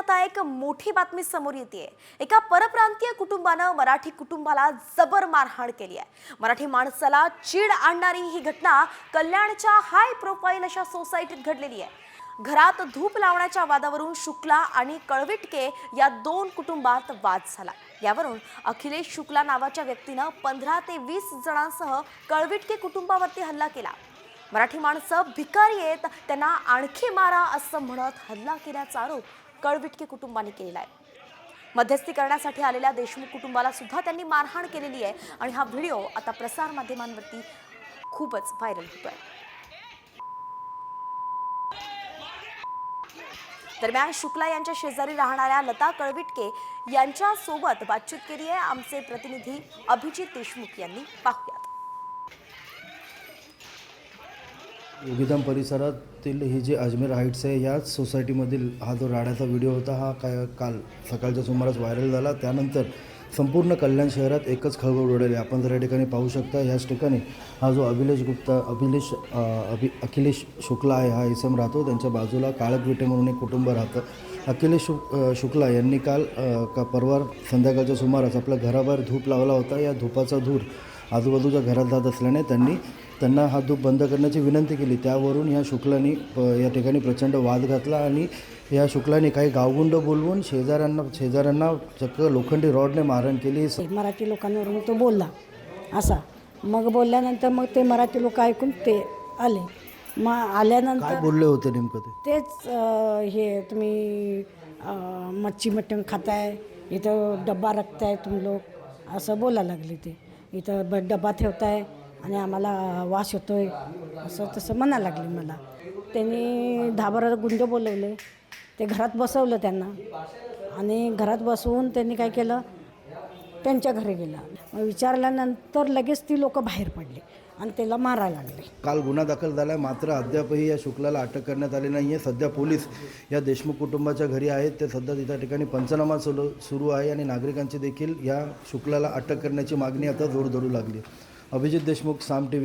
आता एक मोठी बातमी समोर येते। एका परप्रांतीय कुटुंबानं मराठी कुटुंबाला जबर मारहाण केली आहे। मराठी माणसाला चीड आणणारी ही घटना कल्याणच्या हाय प्रोफाईल अशा सोसायटीत घडलेली आहे। घरात धूप लावण्याच्या वादावरून शुक्ला आणि कळविटके या दोन कुटुंबात वाद झाला। यावरून अखिलेश शुक्ला नावाच्या व्यक्तीनं 15 ते 20 जणांसह कळविटके कुटुंबावरती हल्ला केला। मराठी माणसं भिकारी आहेत, त्यांना आणखी मारा असं म्हणत हल्ला केल्याचा आरोप कळविटके कुटुंबाने केलेला आहे। मध्यस्थी करण्यासाठी आलेल्या देशमुख कुटुंबाला सुद्धा त्यांनी मारहाण केलेली आहे आणि हा व्हिडिओ आता प्रसार माध्यमांवरती खूपच व्हायरल होतोय। दरम्यान शुक्ला यांच्या शेजारी राहणाऱ्या लता कळविटके यांच्या सोबत बातचीत केली आहे आमचे प्रतिनिधी अभिजित देशमुख यांनी। पाहूयात। योगीधाम परिसरातील ही जी अजमेर हाईट्स आहे याच सोसायटीमधील हा जो राड्याचा व्हिडिओ होता हा काल सकाळच्या सुमारास व्हायरल झाला। त्यानंतर संपूर्ण कल्याण शहरात एकच खळबळ उडाली। आपण जर या ठिकाणी पाहू शकता, याच ठिकाणी हा जो अखिलेश शुक्ला आहे हा इसम राहतो, त्यांच्या बाजूला काळकविटे म्हणून एक कुटुंब राहतं। अखिलेश शुक्ला यांनी काल परवा संध्याकाळच्या सुमारास आपल्या घराबाहेर धूप लावला होता। या धुपाचा धूर आजूबाजूच्या घरात जात असल्याने त्यांना हा धूप बंद करण्याची विनंती केली। त्यावरून या शुक्लांनी या ठिकाणी प्रचंड वाद घातला आणि या शुक्लांनी काही गावगुंड बोलवून शेजाऱ्यांना चक्क लोखंडी रॉडने मारहाण केली। मराठी लोकांवरून तो बोलला असा, मग बोलल्यानंतर मग ते मराठी लोक ऐकून ते आले। मग आल्यानंतर काय बोलले होते नेमकं तेच हे तुम्ही मच्छी मटण खाताय, इथं डब्बा रखताय तुम लोग असं बोलायला लागले। ते इथं डब्बा ठेवताय आणि आम्हाला वास येतोय असं तसं म्हणायला लागले मला। त्यांनी 10-12 गुंड बोलवले, ते घरात बसवलं त्यांना आणि घरात बसवून त्यांनी काय केलं, त्यांच्या घरी गेला। विचारल्यानंतर लगेच ती लोक बाहेर पडली आणि त्याला मारायला लागले। काल गुन्हा दाखल झाला, मात्र अद्यापही या शुक्लाला अटक करण्यात आली नाही आहे। सध्या पोलीस या देशमुख कुटुंबाच्या घरी आहेत, ते सध्या त्या ठिकाणी पंचनामा सुरू आहे आणि नागरिकांची देखील या शुक्लाला अटक करण्याची मागणी आता जोर धरू लागली। अभिजित देशमुख, साम टीव्ही।